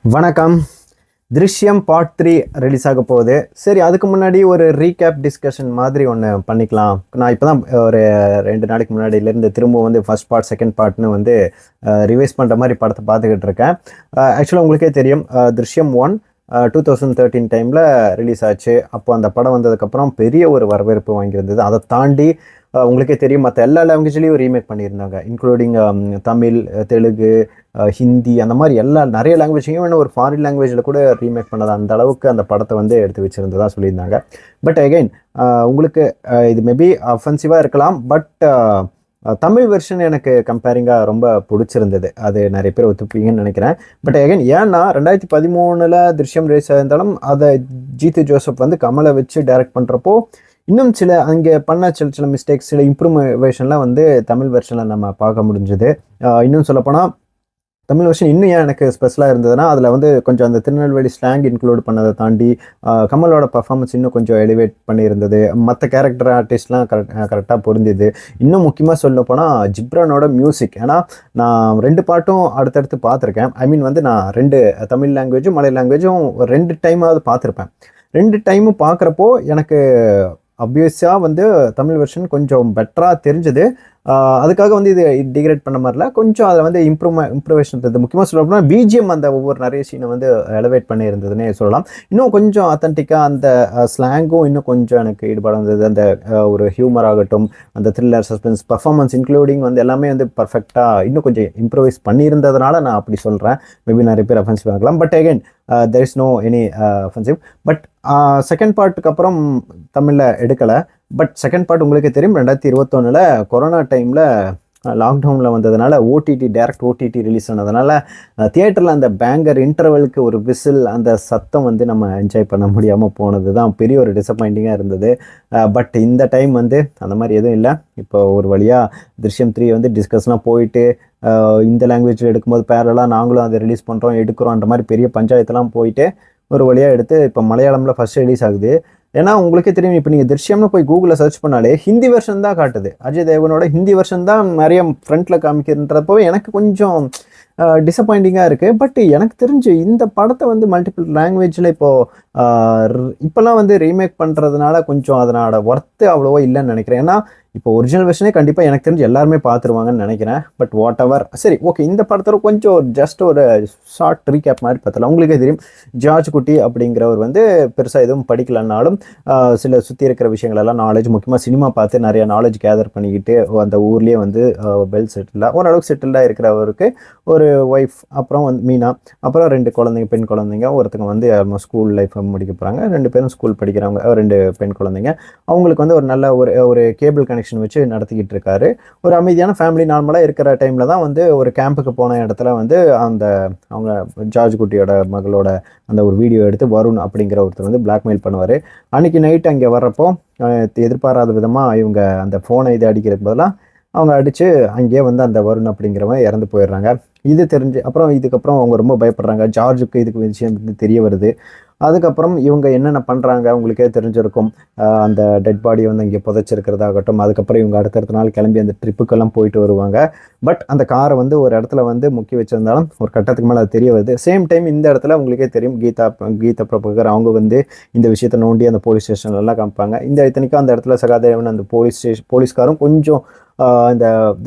வணக்கம். திருஷ்யம் part 3 release ஆக போகுது. சரி, அதுக்கு முன்னாடி ஒரு ரீகேப் டிஸ்கஷன் மாதிரி ஒன்று பண்ணிக்கலாம். நான் இப்போ தான் ஒரு 2 நாளைக்கு முன்னாடியிலேருந்து திரும்ப வந்து ஃபர்ஸ்ட் பார்ட் செகண்ட் பார்ட்னு வந்து ரிவைஸ் பண்ணுற மாதிரி படத்தை பார்த்துக்கிட்டு இருக்கேன். ஆக்சுவலாக உங்களுக்கே தெரியும், திருஷ்யம் 1 2013 டைமில் ரிலீஸ் ஆச்சு. அப்போ அந்த படம் வந்ததுக்கப்புறம் பெரிய ஒரு வரவேற்பு வாங்கியிருந்தது. அதை தாண்டி உங்களுக்கே தெரியும், மற்ற எல்லா லாங்குவேஜ்லேயும் ரீமேக் பண்ணியிருந்தாங்க, இன்க்ளூடிங் தமிழ், தெலுங்கு, ஹிந்தி, அந்த மாதிரி நிறைய லாங்குவேஜையும் இன்னும் ஒரு ஃபாரின் லாங்குவேஜில் கூட ரீமேக் பண்ணது. அந்த அளவுக்கு அந்த படத்தை வந்து எடுத்து வச்சுருந்ததா சொல்லியிருந்தாங்க. பட் அகெயின் உங்களுக்கு இது மேபி அஃபென்சிவாக இருக்கலாம். பட் தமிழ் வெர்ஷன் எனக்கு கம்பேரிங்காக ரொம்ப பிடிச்சிருந்தது. அது நிறைய பேர் ஒத்துப்பீங்கன்னு நினைக்கிறேன். பட் அகைன் ஏன்னா 2013 திருஷ்யம் ரிலீஸ் ஆயிருந்தாலும் அதை ஜீத்து ஜோசப் வந்து கமலை வச்சு டைரக்ட் பண்ணுறப்போ இன்னும் சில அங்கே பண்ண சில மிஸ்டேக்ஸ், சில இம்ப்ரூவேஷன்லாம் வந்து தமிழ் வெர்ஷனில் நம்ம பார்க்க முடிஞ்சுது. இன்னும் சொல்லப்போனால் தமிழ் வெர்ஷன் இன்னும் ஏன் எனக்கு ஸ்பெஷலாக இருந்ததுன்னா, அதில் வந்து கொஞ்சம் அந்த திருநெல்வேலி ஸ்லாங் இன்க்ளூட் பண்ணதை தாண்டி கமலோட பர்ஃபார்மன்ஸ் இன்னும் கொஞ்சம் எலிவேட் பண்ணியிருந்தது. மற்ற கேரக்டர் ஆர்டிஸ்ட்லாம் கரெக்டாக பொருந்தது. இன்னும் முக்கியமாக சொல்ல போனால் ஜிப்ரானோட மியூசிக். ஏன்னா நான் 2 பாட்டும் அடுத்தடுத்து பார்த்துருக்கேன். ஐ மீன் வந்து நான் 2 தமிழ் லாங்குவேஜும் மலை லாங்குவேஜும் 2 டைமாவது பார்த்துருப்பேன். 2 டைமும் பார்க்குறப்போ எனக்கு அப்வியஸாக வந்து தமிழ் வெர்ஷன் கொஞ்சம் பெட்டராக தெரிஞ்சது. அதுக்காக வந்து இது டிகிரேட் பண்ண மாதிரில கொஞ்சம் அதில் வந்து இம்ப்ரூவேஷன் இருந்தது. முக்கியமாக சொல்லப்போனால் பிஜிஎம் அந்த ஒவ்வொரு நிறைய சீனை வந்து எலவேட் பண்ணி இருந்ததுன்னே சொல்லலாம். இன்னும் கொஞ்சம் அத்தன்டிக்காக அந்த ஸ்லாங்கும் இன்னும் கொஞ்சம் எனக்கு ஈடுபாடு இருந்தது. அந்த ஒரு ஹியூமர் ஆகட்டும், அந்த த்ரில்லர், சஸ்பென்ஸ், பர்ஃபார்மன்ஸ் இன்க்ளூடிங் வந்து எல்லாமே வந்து பர்ஃபெக்டாக இன்னும் கொஞ்சம் இம்ப்ரூவைஸ் பண்ணியிருந்ததுனால நான் அப்படி சொல்கிறேன். மேபி நிறைய பேர் அஃபென்சிவ் ஆகலாம். But again there is no any offensive. But second பார்ட்டுக்கு அப்புறம் தமிழில் எடுக்கலை. பட் செகண்ட் பார்ட் உங்களுக்கு தெரியும், 2021 கொரோனா டைமில் லாக்டவுனில் வந்ததுனால டேரக்ட் ஓடிடி ரிலீஸ் ஆனதுனால தியேட்டரில் அந்த பேங்கர் இன்டர்வலுக்கு ஒரு விசில், அந்த சத்தம் வந்து நம்ம என்ஜாய் பண்ண முடியாமல் போனது தான் பெரிய ஒரு டிசப்பாயிண்டிங்காக இருந்தது. பட் இந்த டைம் வந்து அந்த மாதிரி எதுவும் இல்லை. இப்போ ஒரு வழியாக திருஷ்யம் 3 வந்து டிஸ்கஸ்லாம் போயிட்டு இந்த லாங்குவேஜில் எடுக்கும்போது பேரலாக நாங்களும் அதை ரிலீஸ் பண்ணுறோம் எடுக்கிறோன்ற மாதிரி பெரிய பஞ்சாயத்தெல்லாம் போயிட்டு ஒரு வழியாக எடுத்து இப்போ மலையாளமில் ஃபஸ்ட் ரிலீஸ் ஆகுது. ஏன்னா உங்களுக்கே தெரியும், இப்போ நீங்கள் திருஷ்யம்னு போய் கூகுளில் சர்ச் பண்ணாலே ஹிந்தி வெர்ஷன் தான் காட்டுது. அஜய் தேவனோட ஹிந்தி வெர்ஷன் தான் நிறைய ஃப்ரண்ட்டில் காமிக்கிறன்றப்போ எனக்கு கொஞ்சம் டிசப்பாயிண்டிங்காக இருக்குது. பட் எனக்கு தெரிஞ்சு இந்த படத்தை வந்து மல்டிபிள் லாங்குவேஜில் இப்போல்லாம் வந்து ரீமேக் பண்ணுறதுனால கொஞ்சம் அதனோட ஒர்த்து அவ்வளோவா இல்லைன்னு நினைக்கிறேன். ஏன்னா இப்போ ஒரிஜினல் வெர்ஷனே கண்டிப்பாக எனக்கு தெரிஞ்சு எல்லாருமே பார்த்துருவாங்கன்னு நினைக்கிறேன். பட் வாட் எவர், சரி ஓகே. இந்த படத்தோட கொஞ்சம் ஜஸ்ட் ஒரு ஷார்ட் ரீகேப் மாதிரி பார்த்தலாம். உங்களுக்கே தெரியும், ஜார்ஜ் குட்டி அப்படிங்கிறவர் வந்து பெருசாக எதுவும் படிக்கலைன்னாலும் சில சுற்றி இருக்கிற விஷயங்களெல்லாம் நாலேஜ், முக்கியமாக சினிமா பார்த்து நிறைய நாலேஜ் கேதர் பண்ணிக்கிட்டு அந்த ஊர்லேயே வந்து வெல் செட்டில்டாக ஓரளவுக்கு செட்டில்டாக இருக்கிறவருக்கு ஒரு ஒய்ஃப், அப்புறம் வந்து மீனா, அப்புறம் 2 குழந்தைங்க, பெண் குழந்தைங்க. ஒருத்தங்க வந்து ஸ்கூல் லைஃப் முடிக்க போகிறாங்க. 2 பேரும் ஸ்கூல் படிக்கிறவங்க, 2 பெண் குழந்தைங்க. அவங்களுக்கு வந்து ஒரு நல்ல ஒரு கேபிள் கனெக்ஷன் வச்சு நடத்திக்கிட்டு இருக்காரு. ஒரு அமைதியான ஃபேமிலி நார்மலாக இருக்கிற டைமில் தான் வந்து ஒரு கேம்புக்கு போன இடத்துல வந்து அவங்க ஜார்ஜ் குட்டியோட மகளோட அந்த ஒரு வீடியோ எடுத்து வருண் அப்படிங்கிற ஒருத்தர் வந்து பிளாக்மெயில் பண்ணுவார். அன்றைக்கி நைட் அங்கே வர்றப்போ எதிர்பாராத விதமாக இவங்க அந்த ஃபோனை இது அடிக்கிறதுக்கு பதிலாக அவங்க அடித்து அங்கேயே வந்து அந்த வருண் அப்படிங்கிறவன் இறந்து போயிடுறாங்க. இது தெரிஞ்சு இதுக்கப்புறம் அவங்க ரொம்ப பயப்படுறாங்க. ஜார்ஜுக்கு இதுக்கு விஷயம் வந்து தெரிய வருது. அதுக்கப்புறம் இவங்க என்னென்ன பண்ணுறாங்க உங்களுக்கே தெரிஞ்சிருக்கும். அந்த டெட் பாடியை வந்து இங்கே புதைச்சிருக்கிறதாகட்டும். அதுக்கப்புறம் இவங்க அடுத்தடுத்த நாள் கிளம்பி அந்த ட்ரிப்புக்கெல்லாம் போயிட்டு வருவாங்க. பட் அந்த காரை வந்து ஒரு இடத்துல வந்து முக்கி வச்சிருந்தாலும் ஒரு கட்டத்துக்கு மேலே அது தெரிய வருது. சேம் டைம் இந்த இடத்துல உங்களுக்கே தெரியும், கீதா பிரபாகர் அவங்க வந்து இந்த விஷயத்தை நோண்டி அந்த போலீஸ் ஸ்டேஷன்லாம் காமிப்பாங்க. இத்தனைக்கும் அந்த இடத்துல சகாதேவன் அந்த போலீஸ்காரும் கொஞ்சம் இந்த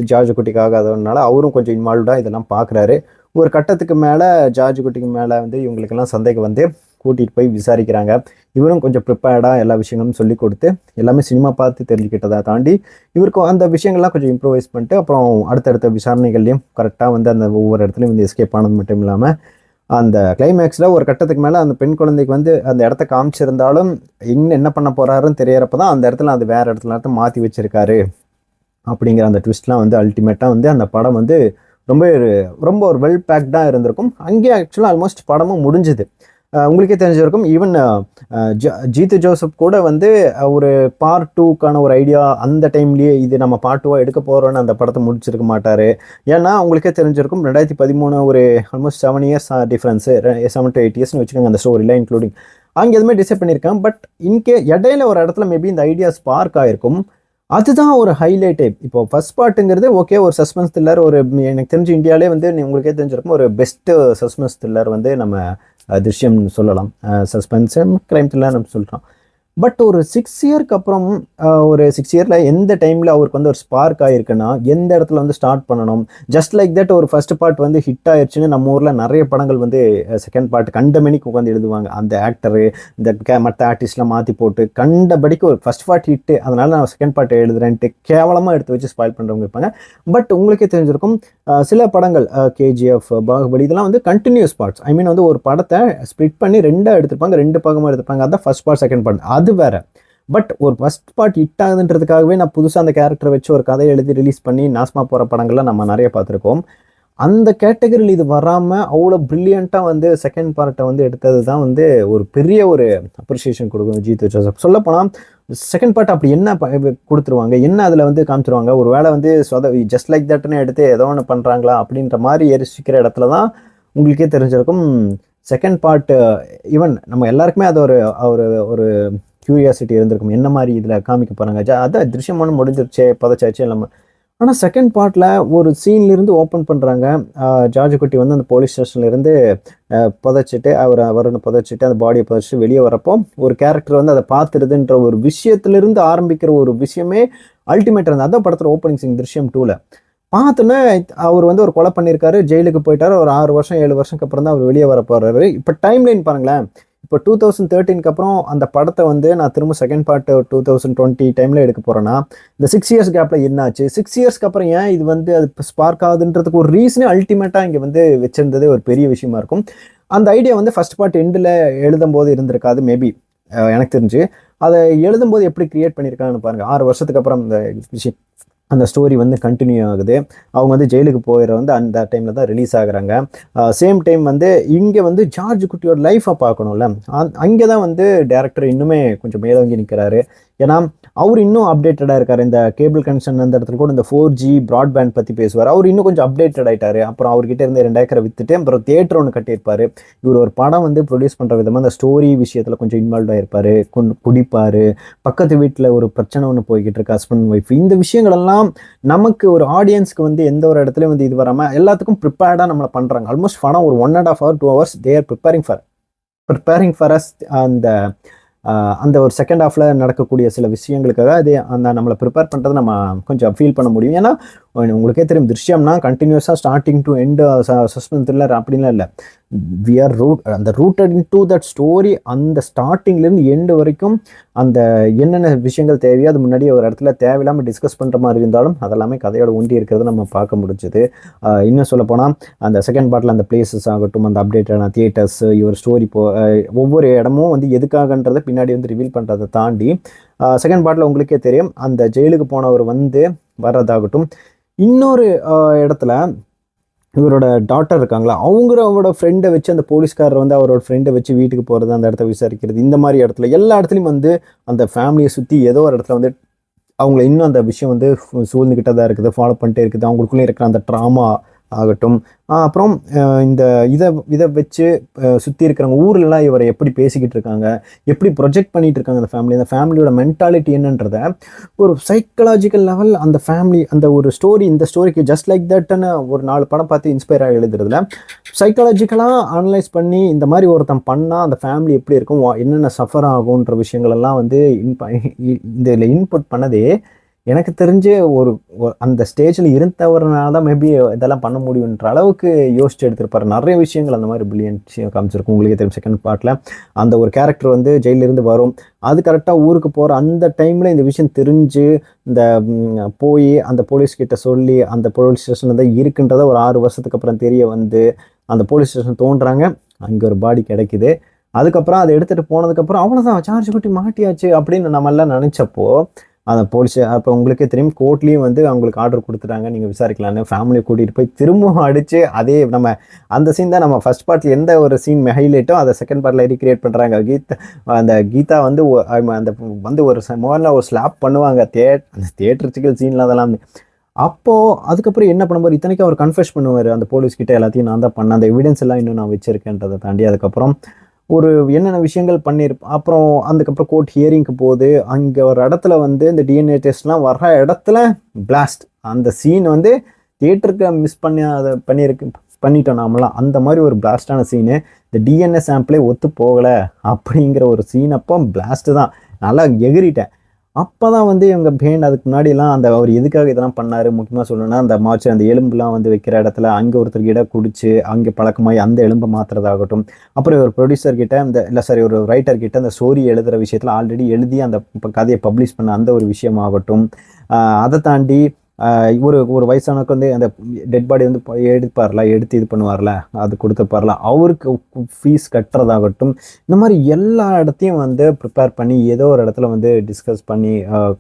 ஜார்ஜ் குட்டிக்காக அதனால அவரும் கொஞ்சம் இன்வால்வ்டாக இதெல்லாம் பார்க்குறாரு. ஒரு கட்டத்துக்கு மேலே ஜார்ஜ் குட்டிக்கு மேலே வந்து இவங்களுக்கெல்லாம் சந்தேகம் வந்து கூட்டிகிட்டு போய் விசாரிக்கிறாங்க. இவரும் கொஞ்சம் ப்ரிப்பேர்டாக எல்லா விஷயங்களும் சொல்லி கொடுத்து எல்லாமே சினிமா பார்த்து தெரிஞ்சுக்கிட்டதை தாண்டி இவருக்கும் அந்த விஷயங்கள்லாம் கொஞ்சம் இம்ப்ரூவைஸ் பண்ணிட்டு அப்புறம் அடுத்தடுத்த விசாரணைகள்லையும் கரெக்டாக வந்து அந்த ஒவ்வொரு இடத்துலையும் வந்து எஸ்கேப் ஆனது மட்டும் இல்லாமல் அந்த கிளைமேக்ஸில் ஒரு கட்டத்துக்கு மேலே அந்த பெண் குழந்தைக்கு வந்து அந்த இடத்த காமிச்சிருந்தாலும் என்ன பண்ண போகிறாருன்னு தெரியறப்ப தான் அந்த இடத்துல அது வேறு இடத்துல மாற்றி வச்சுருக்காரு அப்படிங்கிற அந்த ட்விஸ்ட்லாம் வந்து அல்டிமேட்டாக வந்து அந்த படம் வந்து ரொம்ப ஒரு வெல் பேக்டாக இருந்திருக்கும். அங்கேயே ஆக்சுவலாக ஆல்மோஸ்ட் படமும் முடிஞ்சுது. உங்களுக்கே தெரிஞ்சிருக்கும், ஈவன் ஜீத்து ஜோசப் கூட வந்து ஒரு பார்ட் 2க்கான ஒரு ஐடியா அந்த டைம்லேயே இது நம்ம பார்ட் 2 எடுக்க போகிறோன்னு அந்த படத்தை முடிச்சிருக்க மாட்டார். ஏன்னா உங்களுக்கே தெரிஞ்சிருக்கும், 2013 ஒரு ஆல்மோஸ்ட் 7 இயர்ஸ் டிஃப்ரென்ஸு, 7 to 8 இயர்ஸ்னு வச்சுக்கோங்க அந்த ஸ்டோரியில் இன்க்ளூடிங். அங்கே எதுவுமே டிசைட் பண்ணியிருக்கேன். பட் இடையில ஒரு இடத்துல மேபி இந்த ஐடியா ஸ்பார்க் ஆகிருக்கும். அதுதான் ஒரு ஹைலைட்டே. இப்போ ஃபர்ஸ்ட் பார்ட்டுங்கிறது ஓகே, ஒரு சஸ்பென்ஸ் த்ரில்லர். ஒரு எனக்கு தெரிஞ்சு இந்தியாவிலே வந்து உங்களுக்கே தெரிஞ்சிருக்கும், ஒரு பெஸ்ட் சஸ்பென்ஸ் த்ரில்லர் வந்து நம்ம திருஷ்யம் சொல்லலாம். சஸ்பென்ஸ் கிரைம் த்ரில்லர் நம்ம சொல்கிறோம். பட் ஒரு 6 இயர்க்கு அப்புறம் ஒரு 6 இயரில் எந்த டைமில் அவருக்கு வந்து ஒரு ஸ்பார்க் ஆகிருக்குன்னா, எந்த இடத்துல வந்து ஸ்டார்ட் பண்ணணும். ஜஸ்ட் லைக் தட் ஒரு ஃபர்ஸ்ட் பார்ட் வந்து ஹிட் ஆயிடுச்சுன்னு நம்ம ஊரில் நிறைய படங்கள் வந்து செகண்ட் பார்ட் கண்டமணிக்கு உட்காந்து எழுதுவாங்க. அந்த ஆக்டரு இந்த மற்ற ஆர்டிஸ்ட்லாம் மாற்றி போட்டு கண்டபடிக்கு ஒரு ஃபர்ஸ்ட் பார்ட் ஹிட்டு, அதனால நான் செகண்ட் பார்ட் எழுதுறேன்ட்டு கேவலமாக எடுத்து வச்சு ஸ்பாயில் பண்ணுறவங்க இருப்பாங்க. பட் உங்களுக்கே தெரிஞ்சிருக்கும், சில படங்கள் கேஜிஎஃப், பாகுபலி இதெல்லாம் வந்து கண்டினியூஸ் பார்ட்ஸ். ஐ மீன் வந்து ஒரு படத்தை ஸ்ப்ளிட் பண்ணி ரெண்டாக எடுத்துருப்பாங்க, 2 பாகமாக எடுத்துப்பாங்க. அதான் ஃபர்ஸ்ட் பார்ட் செகண்ட் பார்ட், அது வேற. பட் ஒரு ஃபர்ஸ்ட் பார்ட் ஹிட் ஆகுதுன்றதுக்காகவே நான் புதுசாக அந்த கேரக்டரை வச்சு ஒரு கதையை எழுதி ரிலீஸ் பண்ணி நாசமா போகிற படங்கள்லாம் நம்ம நிறைய பார்த்துருக்கோம். அந்த கேட்டகரியில் இது வராமல் அவ்வளோ ப்ரில்லியண்ட்டாக வந்து செகண்ட் பார்ட்டை வந்து எடுத்தது தான் வந்து ஒரு பெரிய ஒரு அப்ரிசியேஷன் கொடுக்கும் ஜீத்து ஜோசப். சொல்லப்போனால் செகண்ட் பார்ட் அப்படி என்ன கொடுத்துருவாங்க, என்ன அதில் வந்து காமிச்சிருவாங்க, ஒரு வேளை வந்து ஜஸ்ட் லைக் தட்னு எடுத்து ஏதோ ஒன்று பண்ணுறாங்களா அப்படின்ற மாதிரி யோசிக்கிற இடத்துல தான் உங்களுக்கே தெரிஞ்சிருக்கும் செகண்ட் பார்ட். ஈவன் நம்ம எல்லாருக்குமே அது ஒரு ஒரு ஒரு கியூரியாசிட்டி இருந்திருக்கும், என்ன மாதிரி இதில் காமிக்க போகிறாங்க. அதான் திருஷ்யமான முடிஞ்சிருச்சே, பதச்சாச்சு எல்லாமே. ஆனால் செகண்ட் பார்ட்டில் ஒரு சீன்லேருந்து ஓப்பன் பண்ணுறாங்க. ஜார்ஜ் குட்டி வந்து அந்த போலீஸ் ஸ்டேஷன்லேருந்து புதைச்சிட்டு அவரை புதைச்சிட்டு அந்த பாடியை புதைச்சிட்டு வெளியே வரப்போ ஒரு கேரக்டர் வந்து அதை பார்த்துருதுன்ற ஒரு விஷயத்துலேருந்து ஆரம்பிக்கிற ஒரு விஷயமே அல்டிமேட் இருந்தது. அதான் படத்தில் ஓப்பனிங் சீன் திருஷ்யம் 2ல் பார்த்தோன்னே அவர் வந்து ஒரு கொலை பண்ணியிருக்காரு, ஜெயிலுக்கு போயிட்டாரு. ஒரு 6 வருஷம் 7 வருஷத்துக்கு அப்புறம் தான் அவர் வெளியே வர போகிறாரு. இப்போ டைம் லைன் பாருங்களேன். இப்போ 2013க்கு அப்புறம் அந்த படத்தை வந்து நான் திரும்ப செகண்ட் பார்ட் 2020 டைமில் எடுக்க போகிறேன்னா, இந்த 6 இயர்ஸ் கேப்பில் என்னாச்சு, 6 இயர்ஸ்க்கு அப்புறம் ஏன் இது வந்து அது ஸ்பார்க் ஆகுதுன்றதுக்கு ஒரு ரீசனே அல்டிமேட்டாக இங்கே வந்து வச்சிருந்ததே ஒரு பெரிய விஷயமா இருக்கும். அந்த ஐடியா வந்து ஃபர்ஸ்ட் பார்ட் எண்டில் எழுதும் போது இருந்திருக்காது மேபி, எனக்கு தெரிஞ்சு. அதை எழுதும்போது எப்படி கிரியேட் பண்ணியிருக்காங்கன்னு பாருங்கள். 6 வருஷத்துக்கு அப்புறம் இந்த விஷயம், அந்த ஸ்டோரி வந்து கண்டினியூ ஆகுது. அவங்க வந்து ஜெயிலுக்கு போயிட வந்து அந்த டைமில் தான் ரிலீஸ் ஆகுறாங்க. சேம் டைம் வந்து இங்கே வந்து ஜார்ஜ் குட்டியோட லைஃப்பை பார்க்கணும்ல, அங்கே தான் வந்து டேரக்டர் இன்னுமே கொஞ்சம் மேலோங்கி நிற்கிறாரு. ஏன்னா அவர் இன்னும் அப்டேட்டடாக இருக்கார். இந்த கேபிள் கனெக்ஷன் அந்த இடத்துல கூட இந்த 4G ப்ராட்பேண்ட் பற்றி பேசுவார். அவர் இன்னும் கொஞ்சம் அப்டேட்டட் ஆகிட்டார். அப்புறம் அவர்கிட்ட இருந்து 2 ஏக்கரை விற்றுட்டு அப்புறம் தியேட்டர் ஒன்று கட்டியிருப்பார். இவர் ஒரு படம் வந்து ப்ரொடியூஸ் பண்ணுற விதமாக அந்த ஸ்டோரி விஷயத்தில் கொஞ்சம் இன்வால்வ் ஆகிருப்பார். குடிப்பார், பக்கத்து வீட்டில் ஒரு பிரச்சனை ஒன்று போய்கிட்டு இருக்கு, ஹஸ்பண்ட் ஒய்ஃப். இந்த விஷயங்களெல்லாம் நமக்கு ஒரு ஆடியன்ஸ்க்கு வந்து எந்த ஒரு இடத்துலையும் வந்து இது வராமல் எல்லாத்துக்கும் ப்ரிப்பேர்டாக நம்மளை பண்ணுறாங்க. ஆல்மோஸ்ட் படம் ஒரு 1.5 hour 2 hours they are preparing for us. அந்த ஒரு செகண்ட் ஹாஃபில் நடக்கக்கூடிய சில விஷயங்களுக்காக அது அந்த நம்மளை ப்ரிப்பேர் பண்ணுறது நம்ம கொஞ்சம் ஃபீல் பண்ண முடியும். ஏன்னா உங்களுக்கே தெரியும், திருஷ்யம்னா கண்டினியூஸாக starting to end suspense thriller அப்படின்லாம் இல்லை. We are rooted in to that story. அந்த ஸ்டார்டிங்லேருந்து எண்டு வரைக்கும் அந்த என்னென்ன விஷயங்கள் தேவையோ அது முன்னாடி ஒரு இடத்துல தேவையில்லாமல் டிஸ்கஸ் பண்ணுற மாதிரி இருந்தாலும் அதெல்லாமே கதையோட ஒண்டி இருக்கிறது நம்ம பார்க்க முடிஞ்சுது. இன்னும் சொல்லப்போனால் அந்த செகண்ட் பார்ட்டில் அந்த பிளேசஸ் ஆகட்டும், அந்த அப்டேட்டான தியேட்டர்ஸ், இவர் ஸ்டோரி ஒவ்வொரு இடமும் வந்து எதுக்காகன்றதை பின்னாடி வந்து ரிவீல் பண்ணுறதை தாண்டி செகண்ட் பார்ட்டில் உங்களுக்கே தெரியும், அந்த ஜெயிலுக்கு போனவர் வந்து வர்றதாகட்டும். இன்னொரு இடத்துல இவரோட டாட்டர் இருக்காங்களா, அவங்களோட ஃப்ரெண்டை வச்சு அந்த போலீஸ்காரர் வந்து அவரோட ஃப்ரெண்டை வச்சு வீட்டுக்கு போகிறது, அந்த இடத்த விசாரிக்கிறது, இந்த மாதிரி இடத்துல எல்லா இடத்துலையும் வந்து அந்த ஃபேமிலியை சுற்றி ஏதோ ஒரு இடத்துல வந்து அவங்கள இன்னும் அந்த விஷயம் வந்து சூழ்ந்துக்கிட்டே தான் இருக்குது, ஃபாலோ பண்ணிட்டே இருக்குது. அவங்களுக்குள்ளே இருக்கிற அந்த ட்ராமா ஆகட்டும். அப்புறம் இந்த இதை வச்சு சுற்றி இருக்கிறவங்க ஊர்லலாம் இவரை எப்படி பேசிக்கிட்டு இருக்காங்க, எப்படி ப்ரொஜெக்ட் பண்ணிட்டு இருக்காங்க அந்த ஃபேமிலியோட மென்டாலிட்டி என்னன்றத ஒரு சைக்கலாஜிக்கல் லெவல் அந்த ஃபேமிலி அந்த ஒரு ஸ்டோரி, இந்த ஸ்டோரிக்கு ஜஸ்ட் லைக் தட்னு ஒரு 4 படம் பார்த்து இன்ஸ்பயர் ஆகி எழுதுறதுல சைக்காலஜிக்கலாக அனலைஸ் பண்ணி இந்த மாதிரி ஒருத்தன் பண்ணால் அந்த ஃபேமிலி எப்படி இருக்கும், என்னென்ன சஃபர் ஆகுன்ற விஷயங்கள் எல்லாம் வந்து இதில் இன்புட் பண்ணதே எனக்கு தெரிஞ்சு ஒரு அந்த ஸ்டேஜில் இருந்தவர்னால தான் மேபி இதெல்லாம் பண்ண முடியுன்ற அளவுக்கு யோசிச்சு எடுத்திருப்பாரு. நிறைய விஷயங்கள் அந்த மாதிரி பிரில்லியன்ட் காமிச்சிருக்கும். உங்களுக்கே தெரியும், செகண்ட் பார்ட்டில் அந்த ஒரு கேரக்டர் வந்து ஜெயிலிருந்து வரும், அது கரெக்டாக ஊருக்கு போகிற அந்த டைமில் இந்த விஷயம் தெரிஞ்சு இந்த போய் அந்த போலீஸ்கிட்ட சொல்லி அந்த போலீஸ் ஸ்டேஷனில் தான் இருக்குன்றதை ஒரு 6 வருஷத்துக்கு அப்புறம் தெரிய வந்து அந்த போலீஸ் ஸ்டேஷன் தோன்றாங்க, அங்கே ஒரு பாடி கிடைக்குது. அதுக்கப்புறம் அதை எடுத்துகிட்டு போனதுக்கப்புறம் அவ்வளோதான், சார்ஜ் குட்டி மாட்டியாச்சு அப்படின்னு நம்ம எல்லாம் நினச்சப்போ அந்த போலீஸ் அப்போ உங்களுக்கே தெரியும் கோர்ட்லேயும் வந்து அவங்களுக்கு ஆர்டர் கொடுத்துட்டாங்க, நீங்கள் விசாரிக்கலான்னு. ஃபேமிலியை கூட்டிகிட்டு போய் திரும்பவும் அடித்து அதே நம்ம அந்த சீன் தான் நம்ம ஃபர்ஸ்ட் பார்ட்டில் எந்த ஒரு சீன் ஹைலைட்டோ அதை செகண்ட் பார்ட்டில் ரீக்ரியேட் பண்ணுறாங்க. கீதா வந்து அந்த வந்து ஒரு முதல்ல ஒரு ஸ்லாப் பண்ணுவாங்க அந்த தியேட்டரிச்சிக்கல் சீனில் அதெல்லாம். அப்போது அதுக்கப்புறம் என்ன பண்ணுவார், இத்தனைக்கும் அவர் கன்ஃபெஸ் பண்ணுவார் அந்த போலீஸ்கிட்ட, எல்லாத்தையும் நான் தான் பண்ணேன், அந்த எவிடன்ஸ் எல்லாம் இன்னும் நான் வச்சுருக்கேன்றதை தாண்டி. அதுக்கப்புறம் ஒரு என்னென்ன விஷயங்கள் பண்ணியிருப்போம். அப்புறம் அதுக்கப்புறம் கோர்ட் ஹியரிங்க்கு போகுது. அங்கே ஒரு இடத்துல வந்து இந்த டிஎன்ஏ டெஸ்ட்லாம் வர்ற இடத்துல பிளாஸ்ட். அந்த சீன் வந்து தியேட்டருக்கு மிஸ் பண்ணி அதை பண்ணிட்டோம் நாமலாம். அந்த மாதிரி ஒரு பிளாஸ்டான சீனு. இந்த டிஎன்ஏ சாம்பிளே ஒத்து போகலை அப்படிங்கிற ஒரு சீன் அப்போ பிளாஸ்ட்டு தான். நல்லா எகிரிட்டேன். அப்போ தான் வந்து இவங்க பேண்ட் அதுக்கு முன்னாடிலாம் அந்த அவர் எதுக்காக இதெல்லாம் பண்ணார் முக்கியமாக சொல்லணும்னா, அந்த மார்ச் அந்த எலும்புலாம் வந்து வைக்கிற இடத்துல அங்கே ஒருத்தருக்கு இடம் குடிச்சு அங்கே பழக்கமாகி அந்த எலும்பை மாற்றுறதாகட்டும். அப்புறம் ஒரு ப்ரொடியூசர் கிட்ட இந்த இல்லை சாரி ஒரு ரைட்டர் கிட்ட அந்த ஸ்டோரி எழுதுகிற விஷயத்தில் ஆல்ரெடி எழுதி அந்த கதையை பப்ளிஷ் பண்ண அந்த ஒரு விஷயமாகட்டும். அதை தாண்டி ஒரு ஒரு வயசானக்கு வந்து அந்த டெட் பாடி வந்து எடுப்பார்ல, எடுத்து இது பண்ணுவார்ல, அது கொடுத்துருப்பார்ல, அவருக்கு ஃபீஸ் கட்டுறதாகட்டும். இந்த மாதிரி எல்லா இடத்தையும் வந்து ப்ரிப்பேர் பண்ணி ஏதோ ஒரு இடத்துல வந்து டிஸ்கஸ் பண்ணி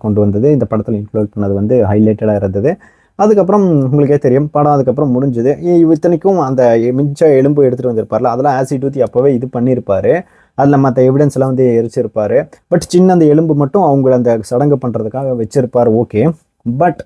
கொண்டு வந்தது. இந்த படத்தில் இன்க்ளூட் பண்ணது வந்து ஹைலைட்டடாக இருந்தது. அதுக்கப்புறம் உங்களுக்கே தெரியும் படம் அதுக்கப்புறம் முடிஞ்சுது. இத்தனைக்கும் அந்த மிச்ச எலும்பு எடுத்துகிட்டு வந்திருப்பார்ல, அதெல்லாம் ஆசிட் ஊற்றி அப்போவே இது பண்ணியிருப்பார். அதில் மற்ற எவிடன்ஸ் எல்லாம் வந்து எரிச்சிருப்பார். பட் சின்ன அந்த எலும்பு மட்டும் அவங்க அந்த சடங்கு பண்ணுறதுக்காக வச்சிருப்பார். ஓகே, பட்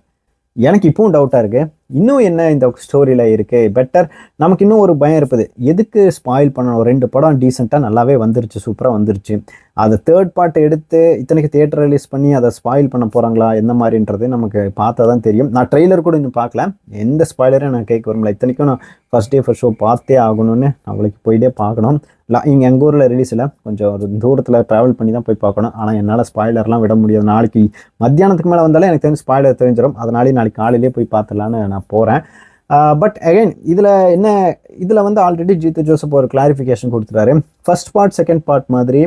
எனக்கு இப்பவும் டவுட்டாக இருக்குது. இன்னும் என்ன இந்த ஸ்டோரியில் இருக்குது பெட்டர். நமக்கு இன்னும் ஒரு பயம் இருப்பது, எதுக்கு ஸ்பாயில் பண்ணணும்? 2 படம் டீசெண்டாக நல்லாவே வந்துருச்சு, சூப்பராக வந்துருச்சு. அதை தேர்ட் பார்ட் எடுத்து இத்தனைக்கு தியேட்டர் ரிலீஸ் பண்ணி அதை ஸ்பாயில் பண்ண போகிறாங்களா என்ன மாதிரின்றது நமக்கு பார்த்தா தான் தெரியும். நான் ட்ரெய்லர் கூட இன்னும் பார்க்கல, எந்த ஸ்பாயிலரையும் நான் கேட்க வரும்ல. இத்தனைக்கும் நான் ஃபர்ஸ்ட் டே ஃபர்ஸ்ட் ஷோ பார்த்தே ஆகணும்னு அவளுக்கு போயிட்டே பார்க்கணும். இல்லை இங்கே எங்கள் ஊரில் ரிலீஸில் கொஞ்சம் ஒரு தூரத்தில் ட்ராவல் பண்ணி தான் போய் பார்க்கணும். ஆனால் என்னால் ஸ்பாயிலர்லாம் விட முடியாது. நாளைக்கு மத்தியானத்துக்கு மேலே வந்தாலே எனக்கு தெரிஞ்சு ஸ்பாயிலர் தெரிஞ்சிடும். அதனாலே நாளைக்கு காலையிலே போய் பார்த்துலான்னு நான் போகிறேன். பட் அகைன் இதில் என்ன, இதில் வந்து ஆல்ரெடி ஜீத்து ஜோசப் ஒரு கிளாரிஃபிகேஷன் கொடுத்துட்டாரு. ஃபர்ஸ்ட் பார்ட் செகண்ட் பார்ட் மாதிரி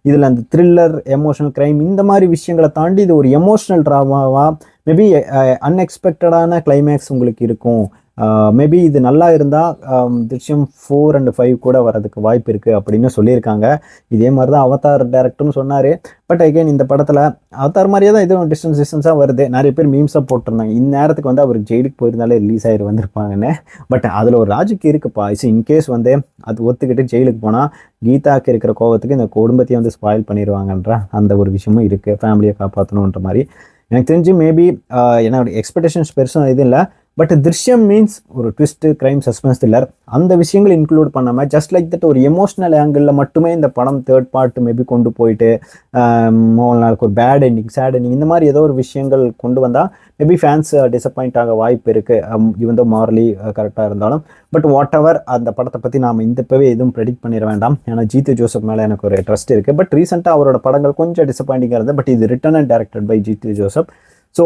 இதில் அந்த த்ரில்லர் எமோஷனல் க்ரைம் இந்த மாதிரி விஷயங்களை தாண்டி இது ஒரு எமோஷ்னல் ட்ராமாவாக மேபி அன்எக்ஸ்பெக்டடான கிளைமேக்ஸ் உங்களுக்கு இருக்கும். மேபி இது நல்லா இருந்தால் திருஷ்யம் 4 and 5 கூட வரதுக்கு வாய்ப்பு இருக்குது அப்படின்னு சொல்லியிருக்காங்க. இதே மாதிரி தான் அவதார் டேரக்டர்னு சொன்னார். பட் அகைன் இந்த படத்தில் அவதார் மாதிரியே தான் இதுவும் டிஸ்டன்ஸாக வருது. நிறைய பேர் மீம்ஸாக போட்டிருந்தாங்க, இந்நேரத்துக்கு வந்து அவர் ஜெயிலுக்கு போயிருந்தாலே ரிலீஸ் ஆகி வந்திருப்பாங்கன்னு. பட் அதில் ஒரு லாஜிக் இருக்குப்பா. இன்கேஸ் வந்து அது ஒத்துக்கிட்டு ஜெயிலுக்கு போனால் கீதாக்கு இருக்கிற கோபத்துக்கு இந்த குடும்பத்தையும் வந்து ஸ்பாயில் பண்ணிடுவாங்கன்ற அந்த ஒரு விஷயமும் இருக்குது. ஃபேமிலியை காப்பாற்றணுன்ற மாதிரி எனக்கு தெரிஞ்சு மேபி என்னோட எக்ஸ்பெக்டேஷன்ஸ் பெருசாக இது இல்லை. பட் திருஷ்யம் மீன்ஸ் ஒரு ட்விஸ்ட்டு க்ரைம் சஸ்பென்ஸ் த்ரில்லர், அந்த விஷயங்கள் இன்க்ளூட் பண்ணாமல் ஜஸ்ட் லைக் தட் ஒரு எமோஷ்னல் ஆங்கிளில் மட்டுமே இந்த படம் தேர்ட் பார்ட் மேபி கொண்டு போயிட்டு நாளுக்கு ஒரு பேட் எண்டிங் சேட் எண்டிங் இந்த மாதிரி ஏதோ ஒரு விஷயங்கள் கொண்டு வந்தால் மேபி ஃபேன்ஸ் டிசப்பாயிண்ட் ஆக வாய்ப்பு இருக்குது. இவன் தான் மாரலி கரெக்டாக இருந்தாலும். பட் வாட் எவர் அந்த படத்தை பற்றி நாம் இப்போவே எதுவும் ப்ரெடிக்ட் பண்ணிட வேண்டாம். ஏன்னா ஜீத்து ஜோசப் மேலே எனக்கு ஒரு ட்ரஸ்ட் இருக்குது. பட் ரீசெண்டாக அவரோட படங்கள் கொஞ்சம் டிசப்பாயிண்டிங்காக இருந்தது. பட் இது written and directed by Jeethu Joseph. So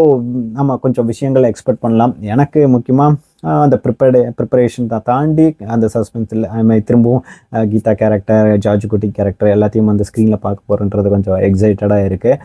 நம்ம கொஞ்சம் விஷயங்களை எக்ஸ்பெக்ட் பண்ணலாம். எனக்கு முக்கியமாக அந்த ப்ரிப்பரேஷன் தான் தாண்டி அந்த சஸ்பென்ஸில் அதுமாதிரி திரும்பவும் கீதா கேரக்டர் ஜார்ஜ் குட்டி கேரக்டர் எல்லாத்தையும் வந்து ஸ்க்ரீனில் பார்க்க போகிறன்றது கொஞ்சம் எக்ஸைட்டடாக இருக்குது.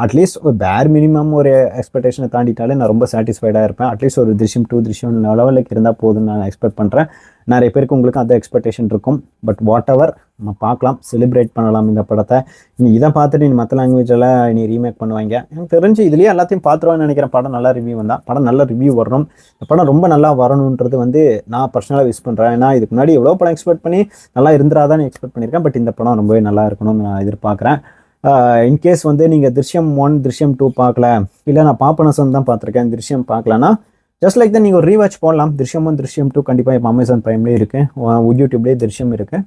அட்லீஸ்ட் ஒரு பேர் மினிமம் ஒரு எக்ஸ்பெக்டேஷனை தாண்டிட்டாலே நான் ரொம்ப சாட்டிஸ்ஃபைடாக இருப்பேன். அட்லீஸ்ட் ஒரு திருஷ்யம் 2 திருஷ்யம் லெவலுக்கு இருந்தால் போதும்னு நான் எக்ஸ்பெக்ட் பண்ணுறேன். நிறைய பேருக்கு உங்களுக்கு அந்த எக்ஸ்பெக்டேஷன் இருக்கும். பட் வாட் எவர் நம்ம பார்க்கலாம், செலிப்ரேட் பண்ணலாம் இந்த படத்தை. நீ இதை பார்த்துட்டு நீ மற்ற லாங்குவேஜில் நீ ரீமேக் பண்ணுவாங்க எனக்கு தெரிஞ்சு. இதுலேயே எல்லாத்தையும் பார்த்துருவான்னு நினைக்கிறேன். படம் நல்ல ரிவ்யூ வந்தால், படம் நல்ல ரிவ்யூ வரணும். இந்த படம் ரொம்ப நல்லா வரணுன்றது வந்து நான் பர்சனலாக விஷ் பண்ணுறேன். ஏன்னா இதுக்கு முன்னாடி எவ்வளோ படம் எக்ஸ்பெக்ட் பண்ணி நல்லா இருந்துராதான்னு எக்ஸ்பெக்ட் பண்ணியிருக்கேன். பட் இந்த படம் ரொம்பவே நல்லா இருக்கணும்னு நான் எதிர்பார்க்குறேன். இன்கேஸ் வந்து நீங்கள் திருஷ்யம் 1 திருஷ்யம் 2 பார்க்கல, இல்லை நான் பாபநாசம் தான் பார்த்துருக்கேன் திருஷ்யம் பார்க்கலன்னா ஜஸ்ட் லைக் தான் நீங்கள் ஒரு ரீவாச் போடலாம். திருஷ்யம் 1 திருஷ்யம் 2 கண்டிப்பாக இப்போ அமேசான் ப்ரைம்லேயே இருக்குது, யூடியூப்லேயே திருஷ்யம் இருக்குது.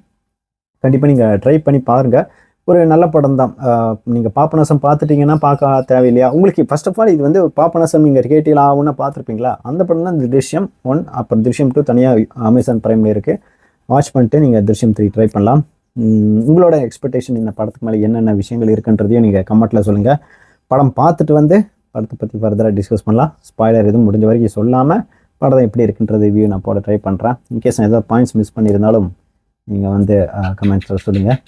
கண்டிப்பாக நீங்கள் ட்ரை பண்ணி பாருங்கள். ஒரு நல்ல படம் தான். நீங்கள் பாபநாசம் பார்த்துட்டிங்கன்னா பார்க்க தேவையில்லையா உங்களுக்கு? ஃபர்ஸ்ட் ஆஃப் ஆல் இது வந்து பாபநாசம் நீங்கள் கேட்டீங்களா ஆகுன்னு பார்த்துருப்பீங்களா? அந்த படம் தான் இந்த திருஷ்யம் 1. அப்புறம் திருஷ்யம் 2 தனியாக அமேசான் ப்ரைமில் இருக்குது. வாட்ச் பண்ணிட்டு நீங்கள் திருஷ்யம் 3 ட்ரை பண்ணலாம். உங்களோட எக்ஸ்பெக்டேஷன் இந்த படத்துக்கு மேலே என்னென்ன விஷயங்கள் இருக்குன்றதையும் நீங்கள் கமெண்ட்டில் சொல்லுங்கள். படம் பார்த்துட்டு வந்து படத்தை பற்றி ஃபர்தராக டிஸ்கஸ் பண்ணலாம். ஸ்பாய்லர் எதுவும் முடிஞ்ச வரைக்கும் சொல்லாமல் படம் எப்படி இருக்குன்ற ரிவ்யூ நான் போட ட்ரை பண்ணுறேன். இன்கேஸ் நான் ஏதாவது பாயிண்ட்ஸ் மிஸ் பண்ணியிருந்தாலும் நீங்கள் வந்து கமெண்ட்ஸில் சொல்லுங்கள்.